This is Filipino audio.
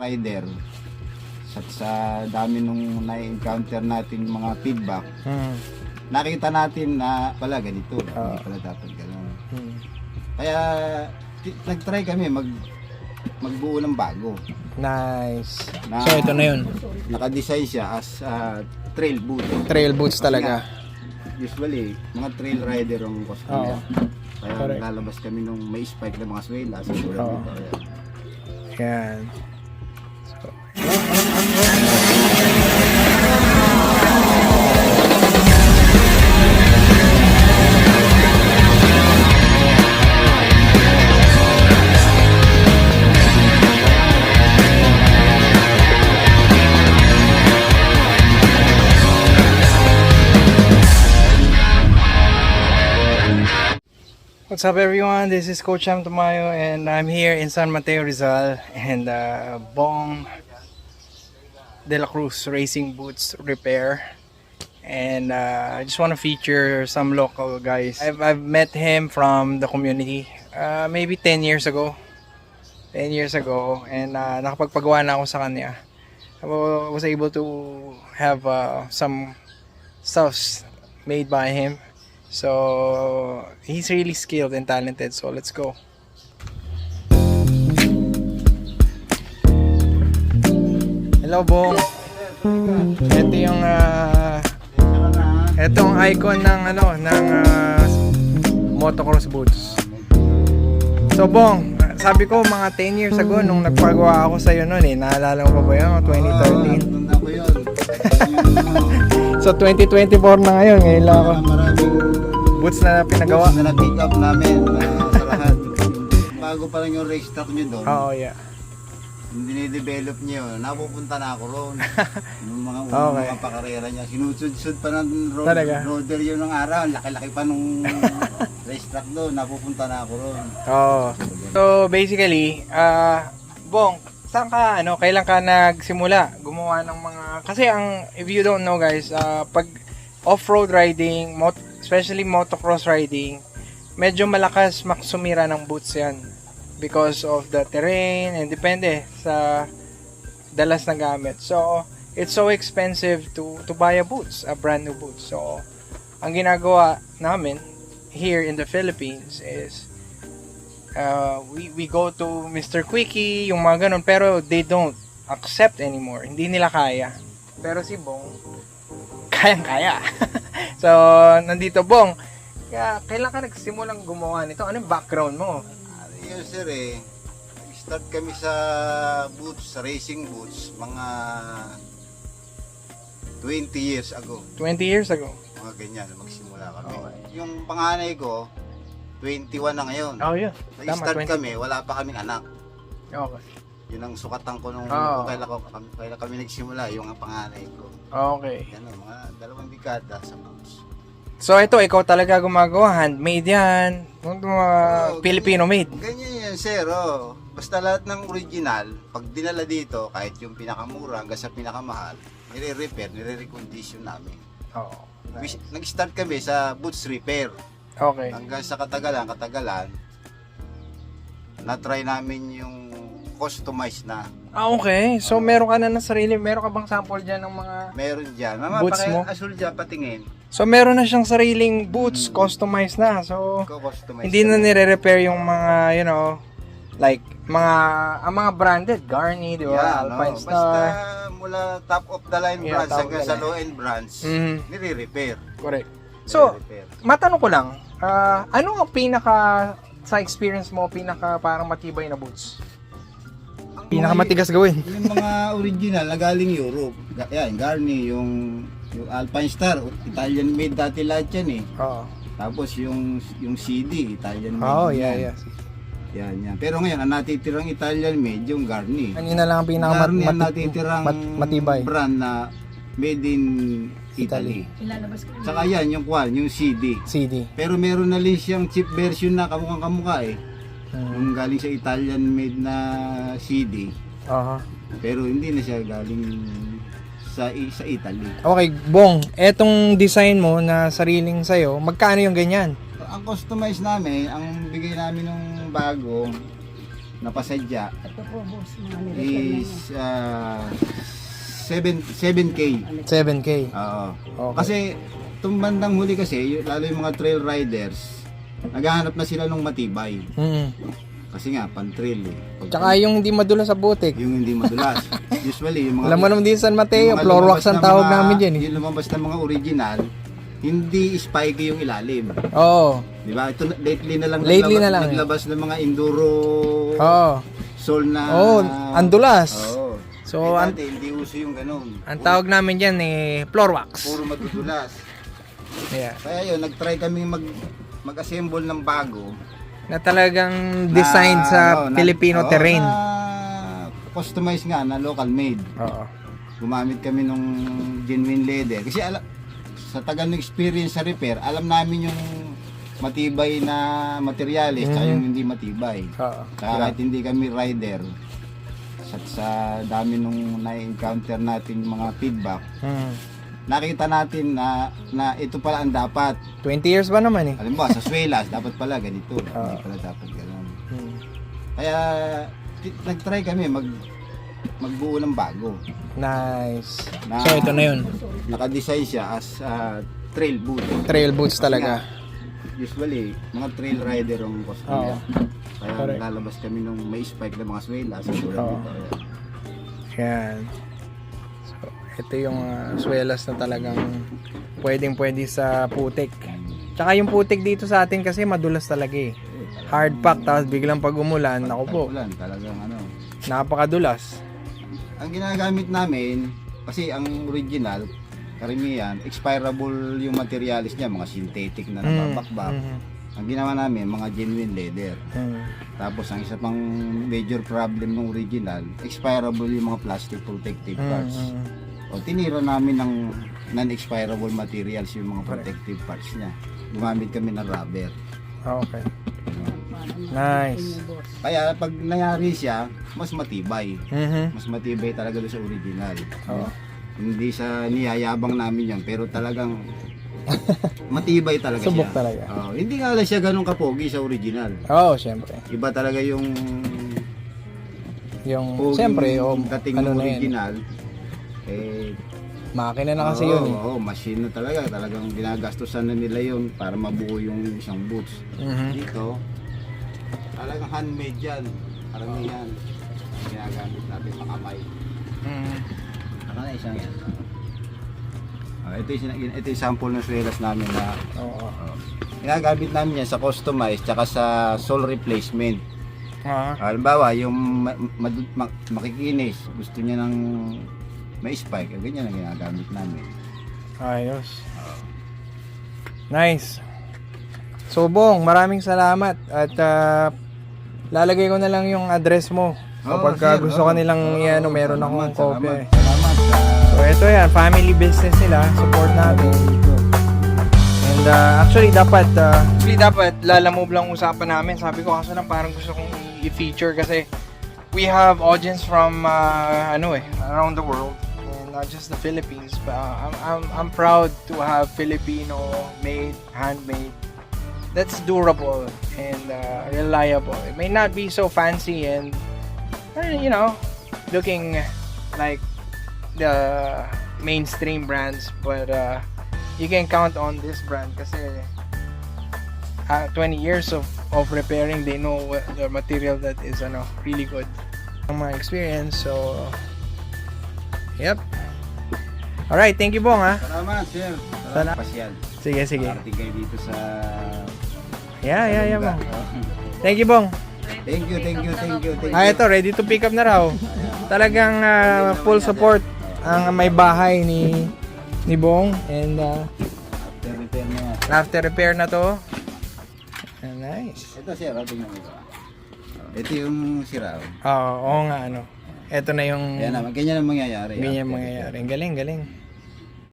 rider, sa dami nung na-encounter natin mga feedback, nakita natin na pala ganito, hindi pala dapat gano'n. Kaya nag-try kami magbuo ng bago. Nice. Na, So ito na yun. Naka-design siya as trail boot. Trail boots talaga. Usually, mga trail rider ang customer. Oo. Kaya Correct. lalabas kami nung may spike ng mga swela. Siguro Oo. dito. Yan. So, what's up everyone? This is Coach Sam Tamayo and I'm here in San Mateo Rizal and Bong De La Cruz Racing Boots Repair, and I just want to feature some local guys. I've met him from the community maybe 10 years ago and nakapagpagawa na ako sa kanya. I was able to have some stuffs made by him. So he's really skilled and talented. So let's go. Hello Bong. Ito yung etong icon ng motocross boots. So Bong, sabi ko mga 10 years ago nung nagpagawa ako sa iyo noon naalala mo pa ba yun? 2013. Tanda ko yun. So 2024 na ngayon lang ako. Maraming Boots na pinagawa. na na-pick up namin sa lahat. Bago pa lang yung race track nyo doon. Oo, yeah. Yung dinidevelop nyo, napupunta na ako roon. Yung mga Okay. mga pakarera niya, sinudsud-sud pa ng Talaga? roader yun ng araw. Laki-laki pa nung race track doon, napupunta na ako roon. Oo. So basically, Bong, saan ka, kailan ka nagsimula gumawa ng mga, kasi if you don't know guys, pag off-road riding, especially motocross riding, medyo malakas maksumira ng boots yan because of the terrain and depende sa dalas na gamit. So it's so expensive to buy a brand new boots. So ang ginagawa namin here in the Philippines is we go to Mr. Quickie, yung mga ganun, pero they don't accept anymore. Hindi nila kaya. Pero si Bong, kayang-kaya. So, nandito Bong. Kailan ka nagsimulang gumawa nito? Ano yung background mo? Yun sir start kami sa boots, sa racing boots, mga 20 years ago. 20 years ago. Mga ganyan, magsimula kami. Okay. Yung panganay ko, 21 na ngayon. Oh, yeah. Nag-start 20. kami, wala pa kaming anak. Okay. Yun ang sukatan ko nung Oo. kailan kami nagsimula, yung ang panganay ko. Okay. Yan mga 2 dekada sa boots. So, ito, ikaw talaga gumagawa. Handmade yan. Yung mga Filipino made. Ganyan yan sir, Basta lahat ng original, pag dinala dito, kahit yung pinakamura hanggang sa pinakamahal, nire-repair, nire-recondition namin. Oo. Nice. Nag-start kami sa boots repair. Okay. Hanggang sa katagalan, na-try namin yung customized na. Okay. So, meron ka na ng sarili. Meron ka bang sample dyan ng mga... Meron dyan. Mama, Boots mo? asul dyan, patingin. So, meron na siyang sariling boots. Customized na. So, Customized hindi na kami. nire-repair yung mga, like, ang mga branded. Garni, di ba? Yan, Alpine Basta Star. mula top of the line Yeah, brands top of hanggang the sa line. low-end brands, Mhm. nire-repair. Correct. So, Nire-repair. matanong ko lang, ano ang sa experience mo, parang matibay na boots? Pinakamatigas gawin. Yung mga original na galing Europe. Yan, Garni, yung Alpine Star, Italian made dati lahat yan Oo. Tapos yung CD, Italian made. Oh, yan. yeah. Yan. Pero ngayon, ang natitirang Italian made, yung Garni. Kanina lang ang Garni ang natitirang matibay. brand na made in Italy. Ilalabas ko. Saka yan, yung CD. CD. Pero meron na rin siyang cheap version na kamukhang-kamukha Yung galing sa Italian made na CD. Aha. Pero hindi na siya galing sa Italy. Okay, Bong, etong design mo na sariling sa'yo, magkano yung ganyan? Ang customize namin, ang bigay namin ng bago, napasadya Ito po, boss. Mga nireklamo is 7K. 7K. Oo. Okay. Kasi itong bandang huli kasi, lalo yung mga trail riders, naghahanap na sila ng matibay. Kasi nga, pan-trail eh. Tsaka yung hindi madulas sa butik. Yung hindi madulas. Usually, yung mga... Alam mo naman din San Mateo, yung mga floor lumabas wax ang na tawag mga- namin dyan eh. Yung lumabas na mga original, hindi spiky yung ilalim. Oo. Di ba? Ito, lately na lang, Lately na lang eh. naglabas ng mga enduro Oo. sole na... Oo, andulas. Oo. So, So, hindi uso yung ganun. ang tawag namin dyan eh, floor wax. Puro madudulas. Yeah. Kaya yun, nag-try kami mag-assemble ng bago. Na talagang designed sa Filipino terrain. Na customize nga, na local made. Oo. Gumamit kami nung genuine leather. Kasi sa tagal ng experience sa repair, alam namin yung matibay na materials tsaka yung hindi matibay. Oo. Kaya kahit hindi kami rider, sa dami nung na-encounter natin mga feedback, nakita natin na ito pala ang dapat. 20 years ba naman eh? Alam mo, sa swelas, dapat pala ganito. Hindi pala dapat gano'n. Kaya, nag-try kami magbuo ng bago. Nice. Na, So ito na yun. Naka-design siya as trail boot. Trail boots Kasi talaga. nga, usually, mga trail rider ang customer. Kaya Correct. lalabas kami nung may spike ng mga swelas. Oo. Yan. So, ito yung swelas na talagang pwedeng-pwede sa putik. Tsaka yung putik dito sa atin kasi madulas talaga eh. Hard pack, tapos biglang pag umulan, ako po, Ulan, talagang napakadulas. Ang ginagamit namin, kasi ang original, karamihan, expirable yung materials niya, mga synthetic na nababakbak. Ang ginawa namin, mga genuine leather. Tapos ang isa pang major problem ng original, expirable yung mga plastic protective parts. O tinira namin ng non-expirable materials yung mga protective parts niya. Gumamit kami ng rubber. Okay. Nice. Kaya pag nangyari siya, mas matibay. Mhm. Mas matibay talaga doon sa original. Oo. Hindi sa niyayabang namin yan, pero talagang matibay talaga Subok siya. talaga. Hindi nga lang siya ganun kapogi sa original. Oo, syempre. Iba talaga yung Syempre, dating ano ng na yun. original. Eh, Makina na kasi yun eh. Oo, machine na talaga. Talagang ginagastusan na nila yun para mabuo yung isang boots. Mhm. Dito, talagang handmade yan. Karamihan. Ginagamit natin sa kamay. Mhm. Ano na isang yan? Ito yung sample ng swelas namin na Oo. ginagamit namin yan sa customize tsaka sa sole replacement. Halimbawa, yung makikinis, gusto niya ng may spike, ganyan ang ginagamit namin. Ayos. Nice. So Bong, maraming salamat at lalagay ko na lang yung address mo. Kapag gusto ka nilang i-ano, meron akong kopya eh. Salamat. So ito yan, family business nila, support natin. And actually dapat lalamove lang usapan namin. Sabi ko kaso lang parang gusto kong i-feature kasi we have audience from around the world. Not just the Philippines, but I'm proud to have Filipino made, handmade. That's durable and reliable. It may not be so fancy and looking like the mainstream brands, but you can count on this brand kasi 20 years of repairing, they know the material that is really good. My experience, so yep. Alright, thank you Bong ha. Salamat, sir. Salamat. Pasyal. Sige. Parating kayo dito sa... Yeah, Bong. Thank you Bong. Thank you. Ito, ready to pick up na raw. Talagang full support ang may bahay ni Bong and after repair na to. Nice. Ito, sir. Tingnan mo ito. Ito yung sira. Oo nga Ito na yung Yan naman. Ganyan ang mangyayari. ganyan mangyayari. Galing.